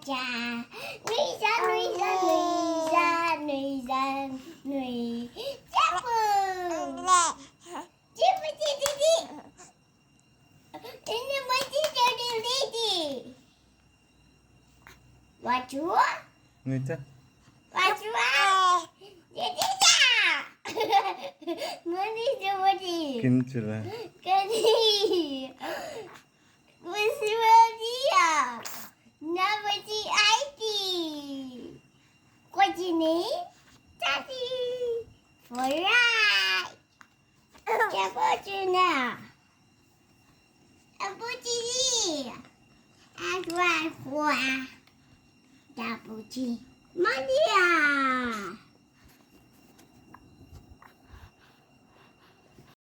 cha nuôi ra nuôi ra nuôi ra nuôi ra nuôi chép chép đi ini mesti jadi lady wajua Ngita. wajua jadi ya mani coba di Kincula. kani mesti dia nama si IT kau sini tadi alright siapa cina Abu Cili, aku Dapuji, mandi